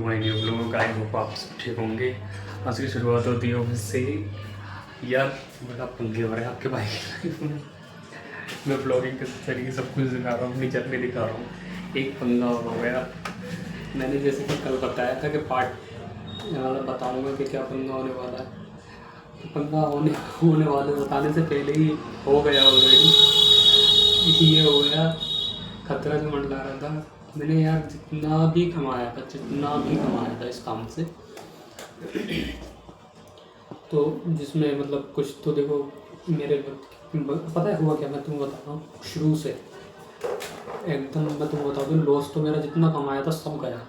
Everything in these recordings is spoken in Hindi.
My new blog. I hope आप सब ठीक होंगे। आज की शुरुआत होती है ऑफिस से ही। यार बड़ा पंगे हो रहे हैं आपके भाई की लाइफ में। मैं ब्लॉगिंग के तरीके सब कुछ दिखा रहा हूँ, अपनी जर्नी दिखा रहा हूँ। एक पंगा और हो गया। मैंने जैसे कि कल बताया था कि बताऊँगा कि क्या पंगा होने वाला है। तो पंगा होने वाले बताने से पहले ही हो गया ऑलरेडी। ये हो गया, खतरा जो मंडरा रहा था। मैंने यार जितना भी कमाया था इस काम से, तो जिसमें मतलब कुछ तो देखो मेरे पता है हुआ क्या, मैं तुम्हें बता रहा हूँ शुरू से एकदम। मैं तुम्हें बता दूँ, लॉस तो मेरा जितना कमाया था सब गया।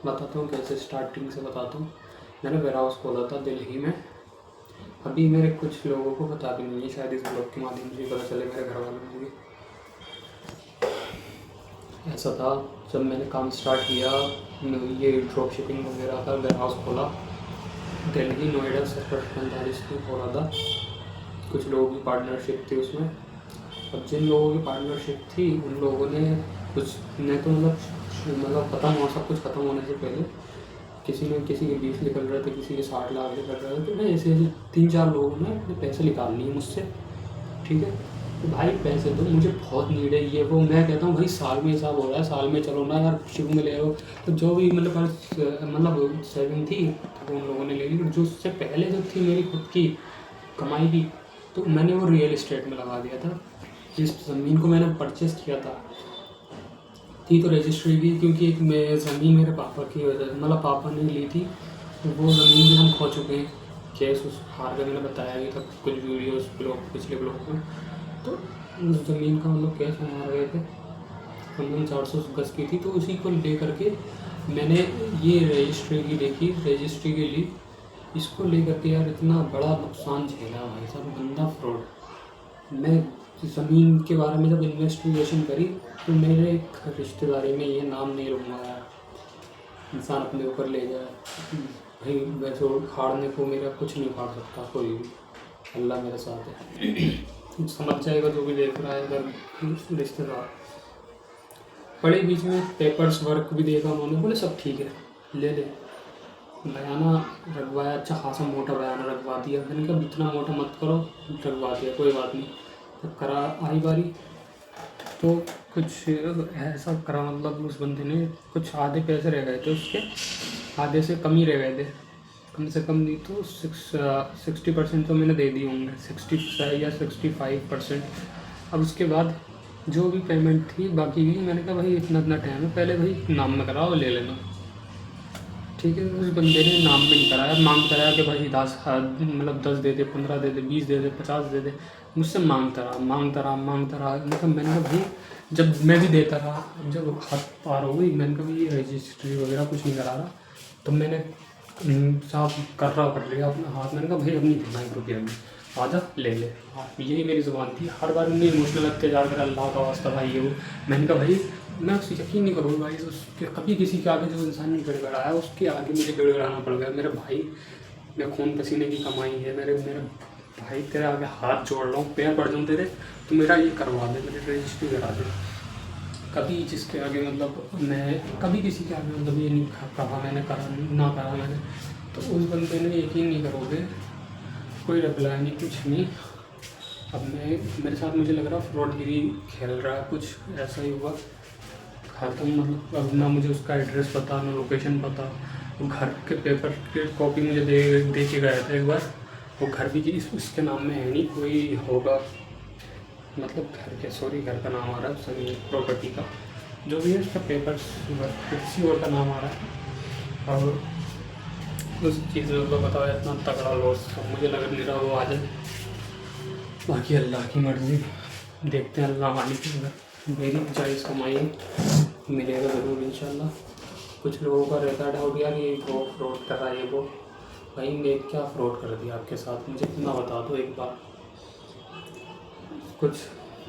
बताता हूँ कैसे, स्टार्टिंग से बताता हूँ। मैंने वेयर हाउस खोला था दिल्ली में। अभी मेरे कुछ लोगों को पता भी नहीं है, शायद इस ब्लॉग के माध्यम से पता चले मेरे घर वालों को भी। ऐसा था जब मैंने काम स्टार्ट किया, ये ड्रॉप शिपिंग वगैरह का वेयर हाउस खोला। दिल्ली नोएडा सेक्टर 45 में खोला था। कुछ लोगों की पार्टनरशिप थी उसमें। अब जिन लोगों की पार्टनरशिप थी उन लोगों ने कुछ ने तो मतलब ख़त्म हो, सब कुछ ख़त्म होने से पहले किसी के 20 निकल रहे थे, किसी के 60 लाख निकल रहे थे। तो मैं ऐसे 3-4 लोगों ने अपने पैसे निकाल लिए मुझसे। ठीक है, तो भाई पैसे दो, मुझे बहुत नीड है, ये वो। मैं कहता हूँ भाई साल में हिसाब हो रहा है, साल में चलो ना यार, शुरू में ले आओ। तो जो भी मतलब सेविंग थी तो उन लोगों ने ले ली। जो उससे पहले जो थी मेरी खुद की कमाई की, तो मैंने वो रियल इस्टेट में लगा दिया था। जिस ज़मीन को मैंने परचेज़ किया था थी तो रजिस्ट्री भी, क्योंकि एक ज़मीन मेरे पापा की वजह से, मतलब पापा ने ली थी, तो वो ज़मीन भी हम खो चुके हैं। केस उस हार का मैंने बताया भी था कुछ वीडियोस पिछले ब्लॉग में। तो उस ज़मीन का हम लोग केस हम हार गए थे। कम 400 गज की थी, तो उसी को ले करके मैंने ये रजिस्ट्री की देखी, रजिस्ट्री के लिए इसको ले करके यार इतना बड़ा नुकसान झेला भाई साहब, गंदा फ्रॉड। मैं ज़मीन के बारे में जब इन्वेस्टिगेशन करी तो मेरे एक रिश्तेदारी में, ये नाम नहीं लूँगा यार, इंसान अपने ऊपर ले जाए भाई, वैसे उखाड़ने को मेरा कुछ नहीं उखाड़ सकता कोई भी, अल्लाह मेरे साथ है। समझ जाएगा जो भी देख रहा है अगर रिश्तेदार। बड़े बीच में पेपर्स वर्क भी देखा उन्होंने, बोले सब ठीक है ले ले। बयाना रखवाया, अच्छा खासा मोटा बयाना रखवा दिया। मैंने कहा इतना मोटा मत करो, रखवा दिया, कोई बात नहीं। तो करा आई बारी, तो कुछ ऐसा करा, मतलब उस बंदे ने कुछ आधे पैसे रह गए थे उसके, आधे से कम ही रह गए थे, कम से कम नहीं तो 60% तो मैंने दे दिए होंगे, 60 या 65%। अब उसके बाद जो भी पेमेंट थी बाकी की, मैंने कहा भाई इतना टाइम है, पहले भाई नाम में कराओ ले लेना। ठीक है, उस बंदे ने नाम में नहीं कराया, मांग कराया कि भाई 10 दे दे, 15 दे दे, 20 दे दे, 50 दे दे। मुझसे मांगता रहा। मतलब मैंने कहा भाई, जब मैं भी देता रहा, जब हाथ पार हो गई, मैंने कहा ये रजिस्ट्री वगैरह कुछ नहीं करा रहा, तो मैंने साफ कर लिया अपना हाथ। मैंने कहा भाई अपनी नहीं रुपये में आजा ले ले। यही मेरी ज़ुबान थी। हर बार उन्हें इमोशनल अत्याचार करा, अल्लाह का वास्ता भाई ये वो। मैंने कहा भाई मैं उससे यकीन नहीं करूँगा भाई, उसके कभी किसी के आगे जो इंसान नहीं गड़गड़ाया, उसके आगे मुझे गड़गड़ाना पड़ गया। मेरे भाई, मैं खून पसीने की कमाई है, मेरे भाई तेरे आगे हाथ जोड़ रहा हूँ, पैर पड़ जाऊँ तेरे, तो मेरा ये करवा दे, मेरी रजिस्ट्री करा दे। कभी जिसके आगे मतलब मैं कभी किसी के आगे मतलब ये नहीं कहा मैंने, करा मैंने। तो उस बंदे ने, यकीन नहीं करोगे, कोई रिप्लाई नहीं, कुछ नहीं। अब मेरे साथ मुझे लग रहा फ्रॉडगिरी खेल रहा है, कुछ ऐसा ही हुआ। ख़त्म, मतलब अब ना मुझे उसका एड्रेस पता, ना लोकेशन पता। वो घर के पेपर की कॉपी मुझे दे के गया था एक बार। वो घर भी उसके नाम में है नहीं, कोई होगा, मतलब घर का नाम आ रहा है सभी प्रॉपर्टी का, जो भी है उसका पेपर किसी और का नाम आ रहा है। और उस चीज़ में मतलब बताओ इतना तगड़ा लॉस, मुझे लग नहीं रहा वो आ जाए। बाकी अल्लाह की मर्ज़ी, देखते हैं अल्लाह मालिक के अंदर मेरी जायज़ कमाई मिलेगा ज़रूर इंशाल्लाह। कुछ लोगों का रहता है डाउट, यार ये फ्रॉड कर रहा है ये वो। भाई मैं क्या फ़्रॉड कर दिया आपके साथ, मुझे इतना बता दो एक बार। कुछ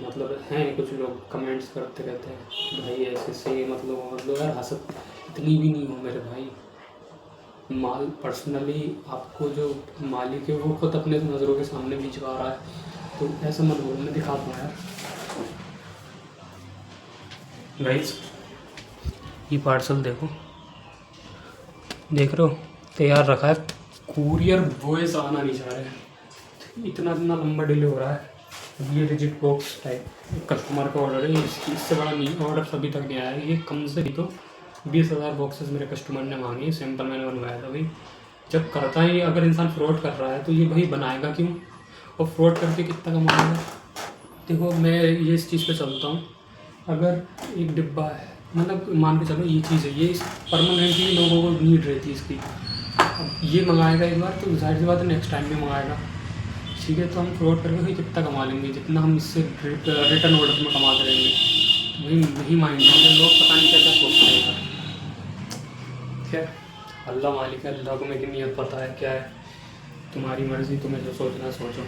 मतलब हैं, कुछ लोग कमेंट्स करते रहते हैं भाई ऐसे से, मतलब यार हसद इतनी भी नहीं हो मेरे भाई। माल पर्सनली आपको जो मालिक है वो खुद अपने नज़रों के सामने भिजवा रहा है, तो ऐसा मत बोलो। मैं दिखा दूँ यार गाइस, ये पार्सल देखो, देख रहे हो तैयार रखा है, कुरियर बॉयज आना नहीं चाह रहे हैं, इतना इतना लंबा डिले हो रहा है। अब ये रिजिड बॉक्स टाइप कस्टमर का ऑर्डर है, इससे बड़ा नहीं ऑर्डर अभी तक नहीं आया है। ये कम से भी तो 20,000 बॉक्सेस मेरे कस्टमर ने मांगी, सैंपल मैंने बनवाया था भाई। जब करता है, अगर इंसान फ्रॉड कर रहा है तो ये भाई बनाएगा क्यों, और फ्रॉड करके कितना कमाएगा। देखो मैं ये इस चीज़ पे चलता हूँ, अगर एक डिब्बा है, मतलब मान के चलो ये चीज़ है, ये परमानेंटली लोगों को नीड रहती है इसकी, अब ये मंगाएगा एक बार तो जाहिर सी बात है नेक्स्ट टाइम भी मंगाएगा, ठीक है। तो हम फ्रॉड करके भाई कितना कमा लेंगे, जितना हम इससे रिटर्न ऑर्डर में कमाते रहेंगे। वही माइंड है, लोग पता नहीं क्या क्या सोचते हैं यार। खैर अल्लाह मालिक है, अल्लाह को मेरी नीयत पता है क्या है, तुम्हारी मर्ज़ी, तुम्हें जो सोचना है सोचो,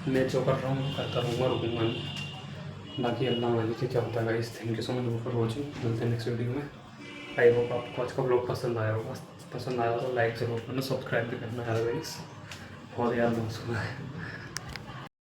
मैं जो कर रहा हूँ करता रहूँगा, रुकूँगा नहीं, बाकी अल्लाह मालिक क्या होता है guys. Thank you so much for watching, मिलते हैं नेक्स्ट वीडियो में। आई होप आपको आज का ब्लॉग पसंद आया होगा, पसंद आया तो लाइक ज़रूर करना, सब्सक्राइब भी करना यार गाइस, बहुत याद मौसम है।